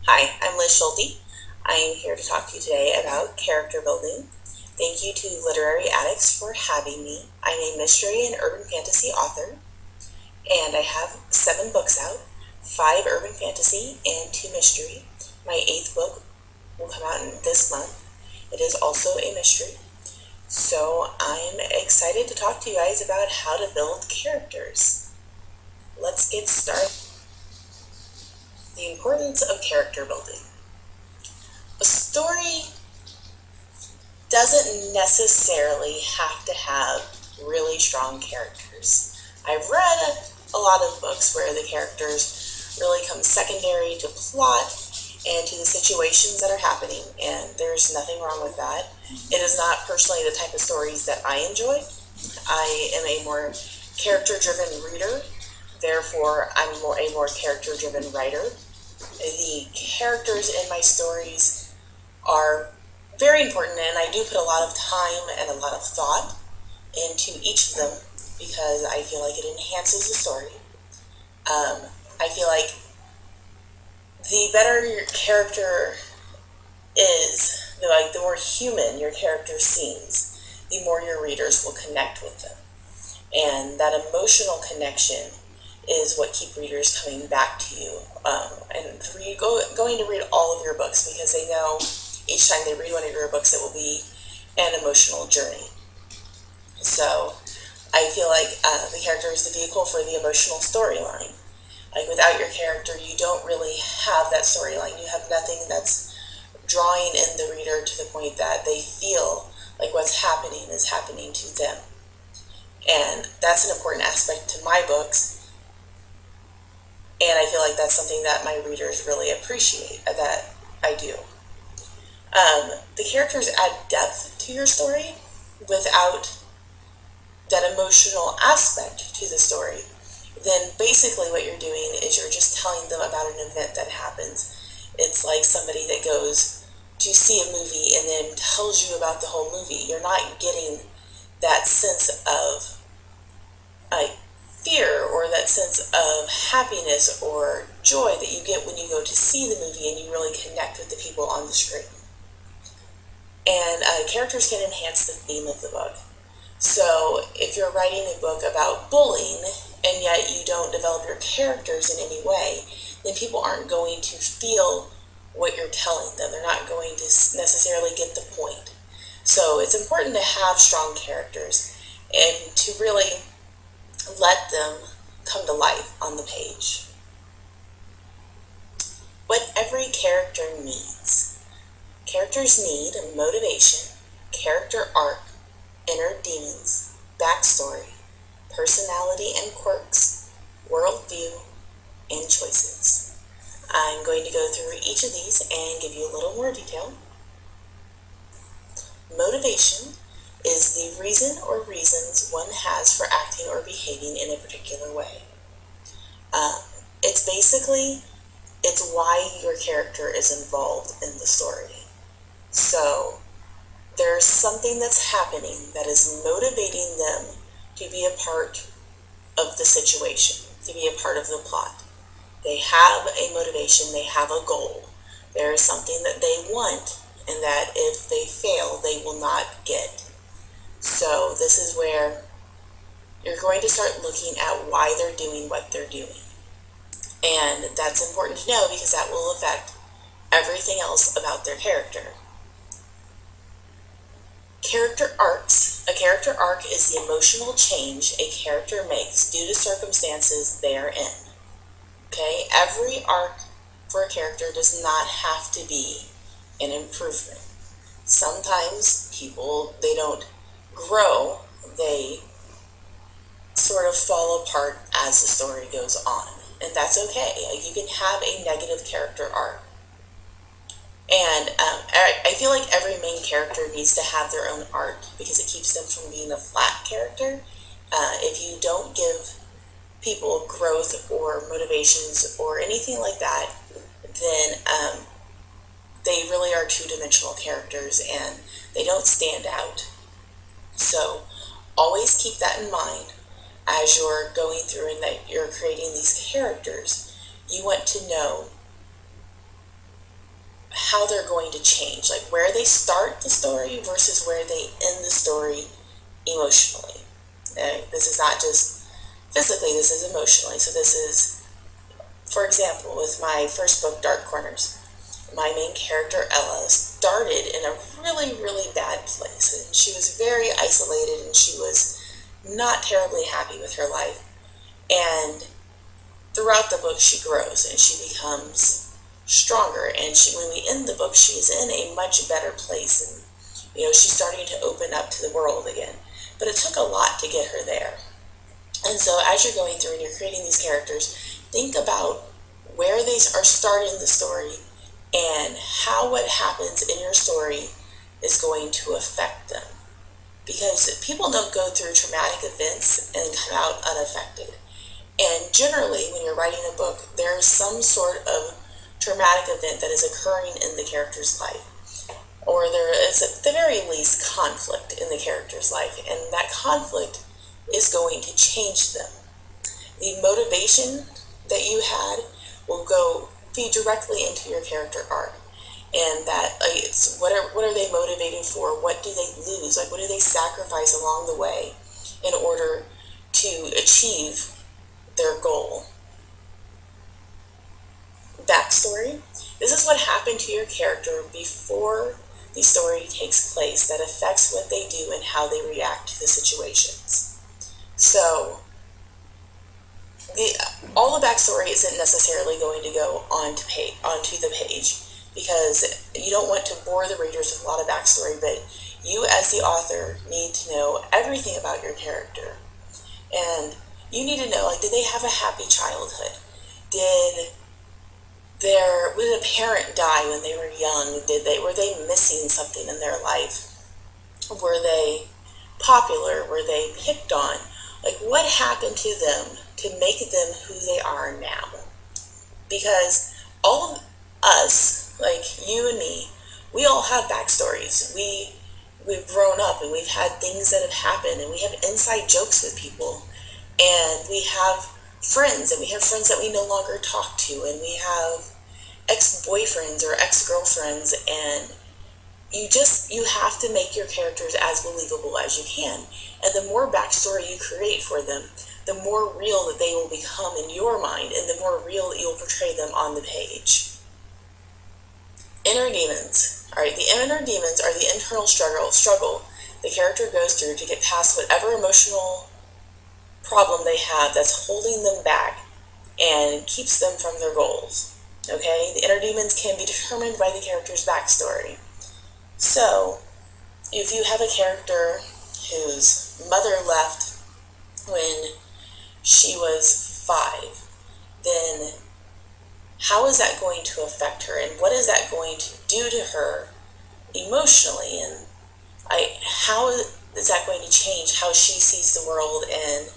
Hi, I'm Liz Schulte. I am here to talk to you today about character building. Thank you to Literary Addicts for having me. I'm a mystery and urban fantasy author, and I have 7 books out, 5 urban fantasy and 2 mystery. My 8th book will come out this month. It is also a mystery. So I'm excited to talk to you guys about how to build characters. Let's get started. The importance of character building. A story doesn't necessarily have to have really strong characters. I've read a lot of books where the characters really come secondary to plot and to the situations that are happening, and there's nothing wrong with that. It is not personally the type of stories that I enjoy. I am a more character-driven reader, therefore I'm a more character-driven writer. The characters in my stories are very important, and I do put a lot of time and a lot of thought into each of them because I feel like it enhances the story. I feel like the better your character is, the more human your character seems, the more your readers will connect with them. And that emotional connection is what keep readers coming back to you and going to read all of your books because they know each time they read one of your books it will be an emotional journey. So I feel like the character is the vehicle for the emotional storyline. Like without your character, you don't really have that storyline. You have nothing that's drawing in the reader to the point that they feel like what's happening is happening to them. And that's an important aspect to my books. And I feel like that's something that my readers really appreciate that I do. The characters add depth to your story without that emotional aspect to the story. Then basically what you're doing is you're just telling them about an event that happens. It's like somebody that goes to see a movie and then tells you about the whole movie. You're not getting that sense of like fear or that sense of happiness or joy that you get when you go to see the movie and you really connect with the people on the screen. And characters can enhance the theme of the book. So if you're writing a book about bullying and yet you don't develop your characters in any way, then people aren't going to feel what you're telling them. They're not going to necessarily get the point. So it's important to have strong characters and to really let them come to life on the page. What every character needs. Characters need motivation, character arc, inner demons, backstory, personality and quirks, worldview, and choices. I'm going to go through each of these and give you a little more detail. Motivation is the reason or reasons one has for acting or behaving in a particular way. It's why your character is involved in the story. So there's something that's happening that is motivating them to be a part of the situation, to be a part of the plot. They have a motivation, they have a goal. There is something that they want and that if they fail, they will not get. So this is where you're going to start looking at why they're doing what they're doing. And that's important to know because that will affect everything else about their character. Character arcs. A character arc is the emotional change a character makes due to circumstances they are in. Okay, every arc for a character does not have to be an improvement. Sometimes people, they don't grow, they sort of fall apart as the story goes on. And that's okay. You can have a negative character arc. And I feel like every main character needs to have their own arc because it keeps them from being a flat character. If you don't give people growth or motivations or anything like that, then they really are two-dimensional characters and they don't stand out. So always keep that in mind as you're going through and that you're creating these characters. You want to know how they're going to change, like where they start the story versus where they end the story emotionally. This is not just physically, this is emotionally. So this is, for example, with my first book, Dark Corners, my main character, Ella, started in a really, really bad place. And she was very isolated and she was not terribly happy with her life. And throughout the book, she grows and she becomes stronger. And when we end the book, she's in a much better place. And, she's starting to open up to the world again. But it took a lot to get her there. And so as you're going through and you're creating these characters, think about where they are starting the story and how what happens in your story is going to affect them. Because people don't go through traumatic events and come out unaffected. And generally, when you're writing a book, there's some sort of traumatic event that is occurring in the character's life. Or there is, at the very least, conflict in the character's life. And that conflict is going to change them. The motivation that you had will go feed directly into your character arc. And that it's what are they motivated for? What do they lose? Like, what do they sacrifice along the way in order to achieve their goal? Backstory. This is what happened to your character before the story takes place that affects what they do and how they react to the situations. So all the backstory isn't necessarily going to go onto the page, because you don't want to bore the readers with a lot of backstory, but you as the author need to know everything about your character. And you need to know, like, did they have a happy childhood? Did a parent die when they were young? Were they missing something in their life? Were they popular? Were they picked on? Like, what happened to them to make them who they are now? Because all of us, like you and me, we all have backstories. We've grown up and we've had things that have happened, and we have inside jokes with people, and we have friends, and we have friends that we no longer talk to, and we have ex-boyfriends or ex-girlfriends, and you have to make your characters as believable as you can. And the more backstory you create for them, the more real that they will become in your mind, and the more real that you'll portray them on the page. Inner demons. Alright, the inner demons are the internal struggle the character goes through to get past whatever emotional problem they have that's holding them back and keeps them from their goals. Okay, the inner demons can be determined by the character's backstory. So, if you have a character whose mother left when she was 5, then how is that going to affect her, and what is that going to do to her emotionally, and how is that going to change how she sees the world and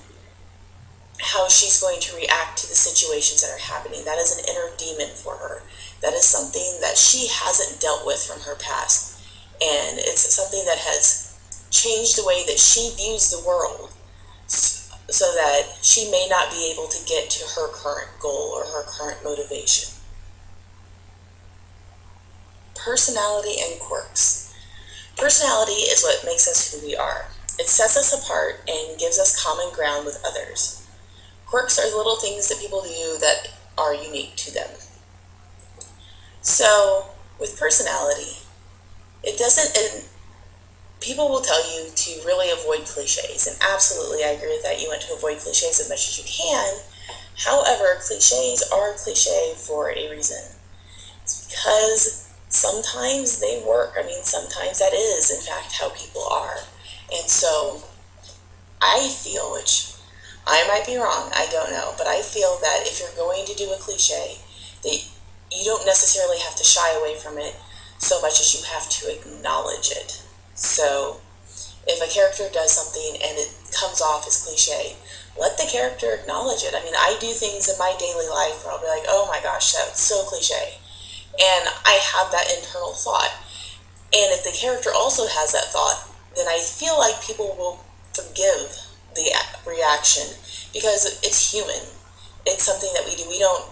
how she's going to react to the situations that are happening? That is an inner demon for her. That is something that she hasn't dealt with from her past, and it's something that has changed the way that she views the world, so that she may not be able to get to her current goal or her current motivation. Personality and quirks. Personality is what makes us who we are. It sets us apart and gives us common ground with others. Quirks are the little things that people do that are unique to them. So, with personality, people will tell you to really avoid cliches, and absolutely I agree with that. You want to avoid cliches as much as you can. However, cliches are cliche for a reason. It's because sometimes they work. I mean, sometimes that is, in fact, how people are. And so, I feel, which I might be wrong, I don't know, but I feel that if you're going to do a cliche, that you don't necessarily have to shy away from it so much as you have to acknowledge it. So, if a character does something and it comes off as cliche, let the character acknowledge it. I mean, I do things in my daily life where I'll be like, oh my gosh, that's so cliche. And I have that internal thought. And if the character also has that thought, then I feel like people will forgive the reaction, because it's human. It's something that we do. We don't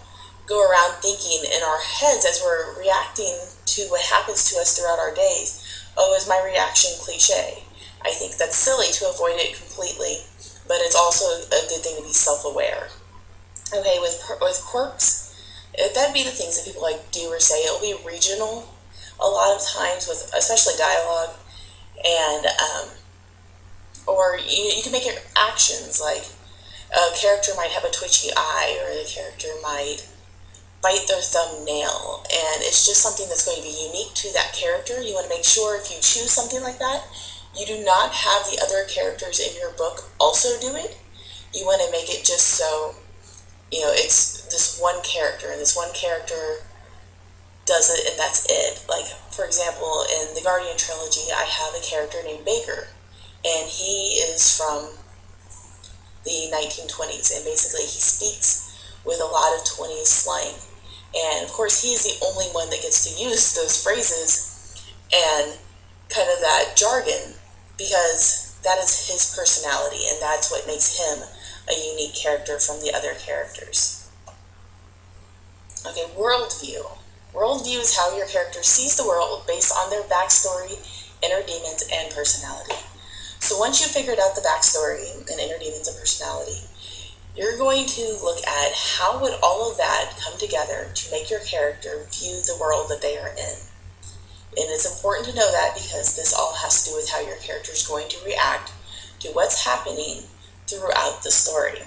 go around thinking in our heads as we're reacting to what happens to us throughout our days, oh, is my reaction cliche? I think that's silly to avoid it completely, but it's also a good thing to be self-aware. Okay, with quirks, that'd be the things that people like do or say. It'll be regional a lot of times with especially dialogue, and or you can make it actions like a character might have a twitchy eye, or the character might bite their thumbnail, and it's just something that's going to be unique to that character. You want to make sure if you choose something like that, you do not have the other characters in your book also do it. You want to make it just so, it's this one character, and this one character does it, and that's it. Like, for example, in the Guardian trilogy, I have a character named Baker, and he is from the 1920s, and basically he speaks with a lot of 20s slang. And of course, he's the only one that gets to use those phrases and kind of that jargon, because that is his personality, and that's what makes him a unique character from the other characters. Okay, worldview. Worldview is how your character sees the world based on their backstory, inner demons, and personality. So once you've figured out the backstory and inner demons and personality, you're going to look at how would all of that come together to make your character view the world that they are in. And it's important to know that because this all has to do with how your character is going to react to what's happening throughout the story.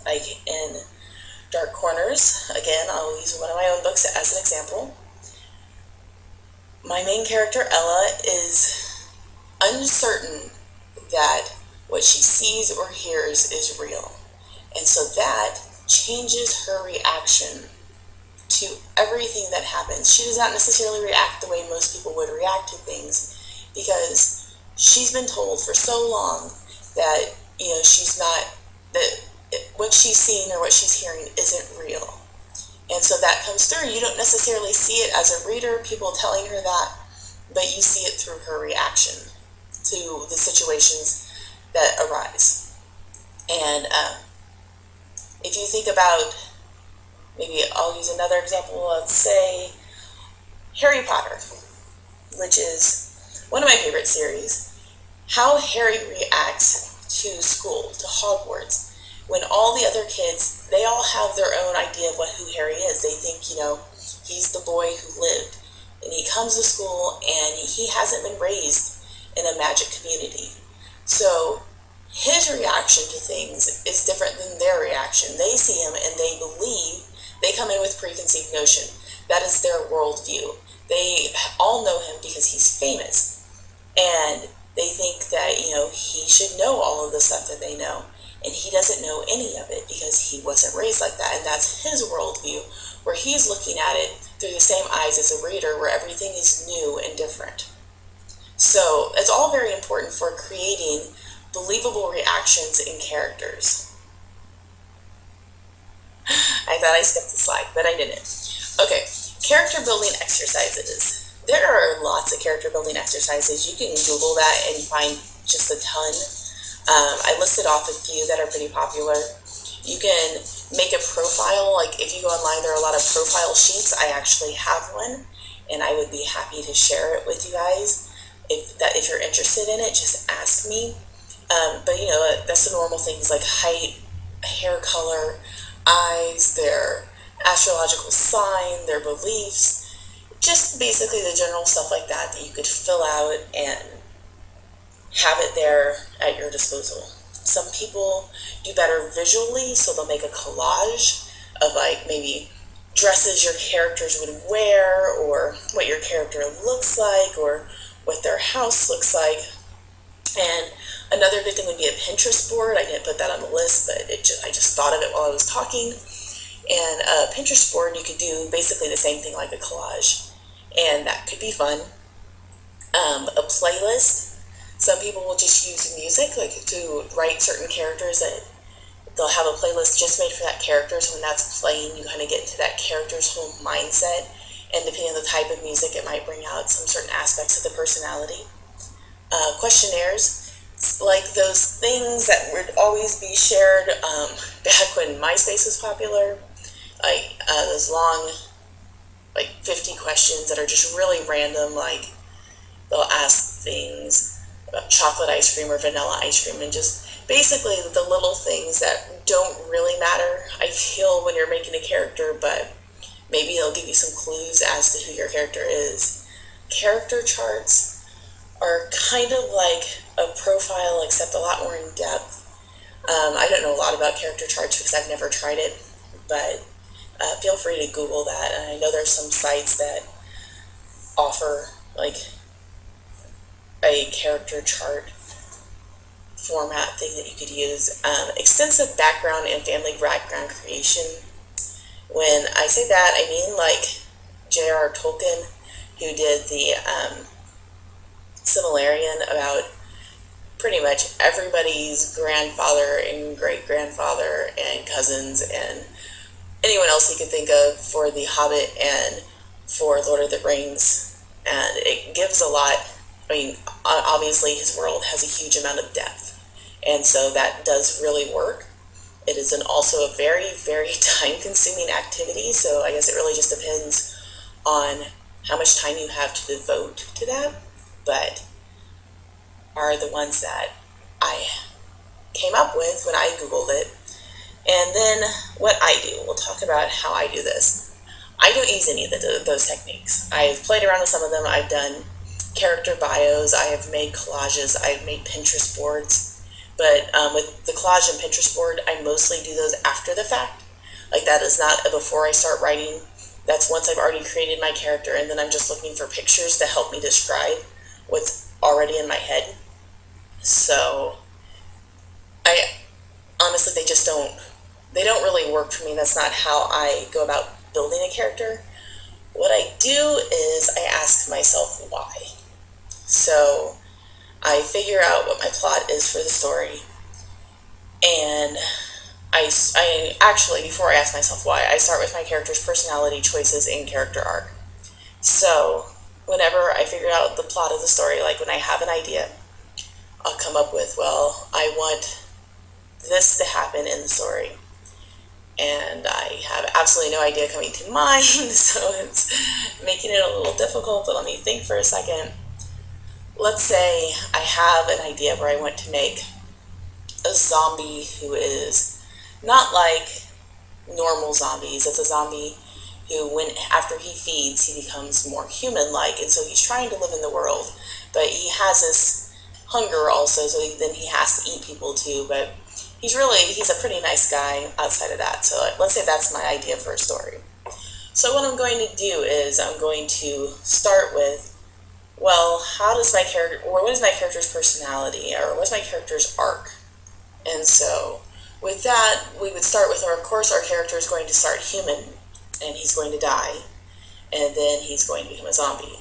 Like in Dark Corners, again, I'll use one of my own books as an example. My main character, Ella, is uncertain that what she sees or hears is real. And so that changes her reaction to everything that happens. She does not necessarily react the way most people would react to things, because she's been told for so long that, she's not, that what she's seeing or what she's hearing isn't real. And so that comes through. You don't necessarily see it as a reader, people telling her that, but you see it through her reaction to the situations that arise. And if you think about, maybe I'll use another example, let's say Harry Potter, which is one of my favorite series. How Harry reacts to school, to Hogwarts, when all the other kids, they all have their own idea of who Harry is. They think, he's the boy who lived. And he comes to school and he hasn't been raised in a magic community. So his reaction to things is different than their reaction. They see him and they believe, they come in with preconceived notion. That is their worldview. They all know him because he's famous. And they think that, he should know all of the stuff that they know. And he doesn't know any of it because he wasn't raised like that. And that's his worldview, where he's looking at it through the same eyes as a reader, where everything is new and different. So it's all very important for creating believable reactions in characters. I thought I skipped the slide, but I didn't. Okay, character building exercises. There are lots of character building exercises. You can Google that and find just a ton. I listed off a few that are pretty popular. You can make a profile, like if you go online, there are a lot of profile sheets. I actually have one, and I would be happy to share it with you guys. If you're interested in it, just ask me. But that's the normal things like height, hair color, eyes, their astrological sign, their beliefs, just basically the general stuff like that you could fill out and have it there at your disposal. Some people do better visually, so they'll make a collage of like maybe dresses your characters would wear, or what your character looks like, or what their house looks like. And another good thing would be a Pinterest board. I didn't put that on the list, but I just thought of it while I was talking. And a Pinterest board, you could do basically the same thing like a collage, and that could be fun. A playlist. Some people will just use music, like to write certain characters, that they'll have a playlist just made for that character. So when that's playing, you kind of get into that character's whole mindset, and depending on the type of music, it might bring out some certain aspects of the personality. Questionnaires, like those things that would always be shared back when MySpace was popular. like those long, like 50 questions that are just really random. Like they'll ask things about chocolate ice cream or vanilla ice cream, and just basically the little things that don't really matter, I feel, when you're making a character, but maybe it'll give you some clues as to who your character is. Character charts are kind of like a profile, except a lot more in depth. I don't know a lot about character charts because I've never tried it, but feel free to Google that. And I know there's some sites that offer like a character chart format thing that you could use. Extensive background and family background creation. When I say that, I mean like J.R. Tolkien, who did the Silmarillion about pretty much everybody's grandfather and great grandfather and cousins and anyone else he could think of for The Hobbit and for Lord of the Rings. And it gives a lot. I mean, obviously his world has a huge amount of depth, and so that does really work. It is also a very, very time-consuming activity, so I guess it really just depends on how much time you have to devote to that, but are the ones that I came up with when I Googled it. And then what I do, we'll talk about how I do this. I don't use any of those techniques. I've played around with some of them. I've done character bios, I have made collages, I've made Pinterest boards, but with the collage and Pinterest board, I mostly do those after the fact. Like that is not a before I start writing. That's once I've already created my character, and then I'm just looking for pictures to help me describe what's already in my head. So I honestly, they don't really work for me. That's not how I go about building a character. What I do is I ask myself why. So I figure out what my plot is for the story, and I actually, before I ask myself why, I start with my character's personality, choices, and character arc. So whenever I figure out the plot of the story, like when I have an idea, I'll come up with, well, I want this to happen in the story. And I have absolutely no idea coming to mind, so it's making it a little difficult, but let me think for a second. Let's say I have an idea where I want to make a zombie who is not like normal zombies. It's a zombie who, after he feeds, he becomes more human-like, and so he's trying to live in the world, but he has this hunger also, so then he has to eat people too, but he's a pretty nice guy outside of that. So let's say that's my idea for a story. So what I'm going to do is I'm going to start with, well, what is my character's personality, or what's my character's arc? And so with that, we would start with, of course, our character is going to start human, and he's going to die, and then he's going to become a zombie.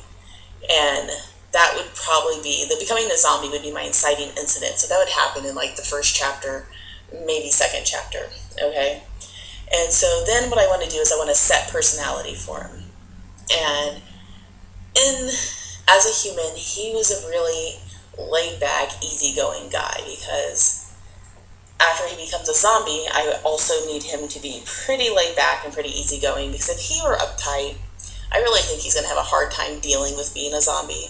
And that would probably be, the becoming a zombie would be my inciting incident. So that would happen in like the first chapter, maybe second chapter, okay? And so then what I want to do is I want to set personality for him. And as a human, he was a really laid-back, easygoing guy, because after he becomes a zombie, I also need him to be pretty laid-back and pretty easygoing, because if he were uptight, I really think he's going to have a hard time dealing with being a zombie.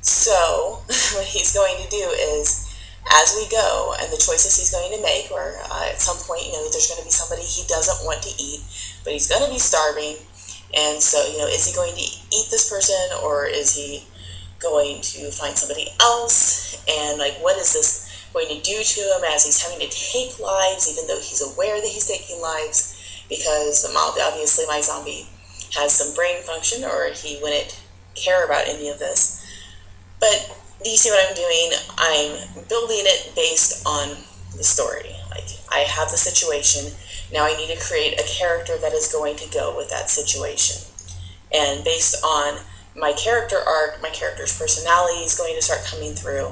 So what he's going to do is, as we go, and the choices he's going to make, where at some point, there's going to be somebody he doesn't want to eat, but he's going to be starving, and so, is he going to eat this person, or is he going to find somebody else, and like, what is this going to do to him as he's having to take lives, even though he's aware that he's taking lives, because obviously my zombie has some brain function, or he wouldn't care about any of this. But do you see what I'm doing? I'm building it based on the story. Like, I have the situation. Now I need to create a character that is going to go with that situation. And based on my character arc, my character's personality is going to start coming through.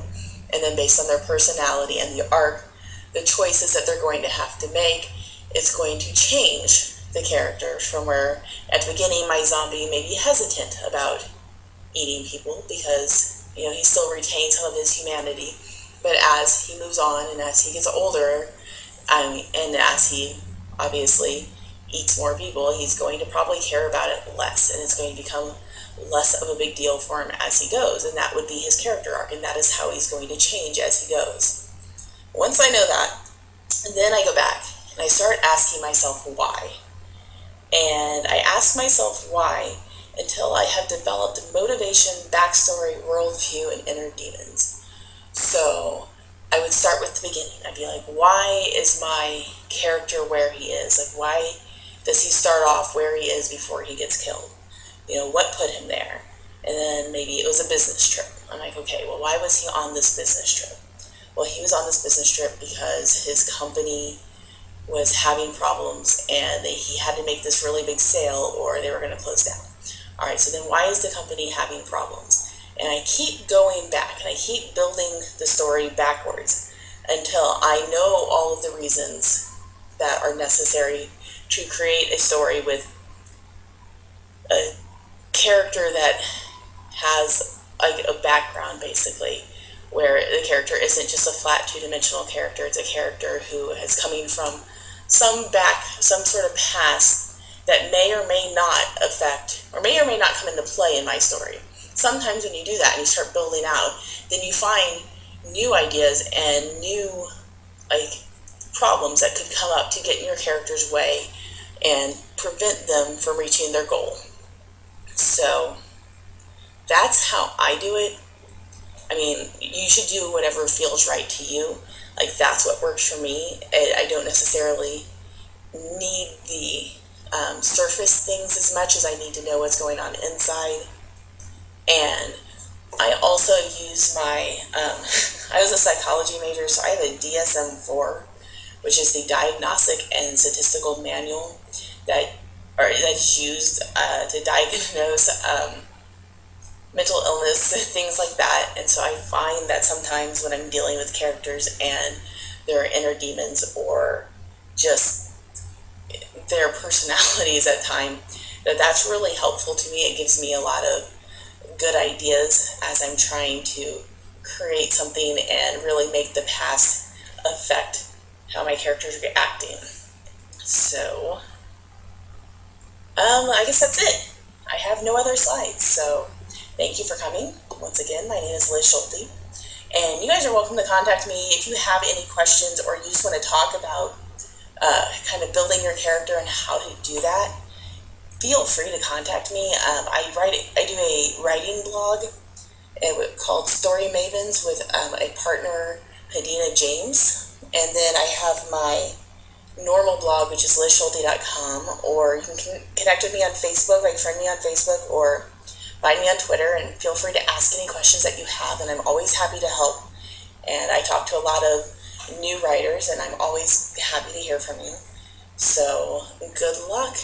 And then based on their personality and the arc, the choices that they're going to have to make, it's going to change the character from where at the beginning my zombie may be hesitant about eating people because he still retains some of his humanity, but as he moves on and as he gets older, and as he obviously eats more people, he's going to probably care about it less, and it's going to become less of a big deal for him as he goes, and that would be his character arc, and that is how he's going to change as he goes. Once I know that, then I go back and I start asking myself why. And I ask myself why until I have developed motivation, backstory, worldview, and inner demons. So I would start with the beginning. I'd be like, why is my character where he is? Like, why does he start off where he is before he gets killed? What put him there? And then maybe it was a business trip. I'm like, okay, well, why was he on this business trip? Well, he was on this business trip because his company was having problems and he had to make this really big sale or they were going to close down. All right, so then why is the company having problems? And I keep going back and I keep building the story backwards until I know all of the reasons that are necessary to create a story with a character that has a background, basically, where the character isn't just a flat two-dimensional character. It's a character who is coming from some sort of past that may or may not affect, or may not come into play in my story. Sometimes when you do that and you start building out, then you find new ideas and new problems that could come up to get in your character's way and prevent them from reaching their goal. So that's how I do it. I mean, you should do whatever feels right to you. Like, that's what works for me. I don't necessarily need the surface things as much as I need to know what's going on inside. And I also use I was a psychology major, so I have a DSM-4, which is the Diagnostic and Statistical Manual that's used to diagnose mental illness, things like that. And so I find that sometimes when I'm dealing with characters and their inner demons or just their personalities at times, that's really helpful to me. It gives me a lot of good ideas as I'm trying to create something and really make the past affect how my characters are acting. So, I guess that's it. I have no other slides, so thank you for coming. Once again, my name is Liz Schulte, and you guys are welcome to contact me if you have any questions or you just want to talk about kind of building your character and how to do that. Feel free to contact me. I do a writing blog called Story Mavens with a partner, Hadina James, and then I have my normal blog, which is lizschulte.com, or you can connect with me on Facebook, like friend me on Facebook, or find me on Twitter, and feel free to ask any questions that you have, and I'm always happy to help. And I talk to a lot of new writers, and I'm always happy to hear from you. So, good luck.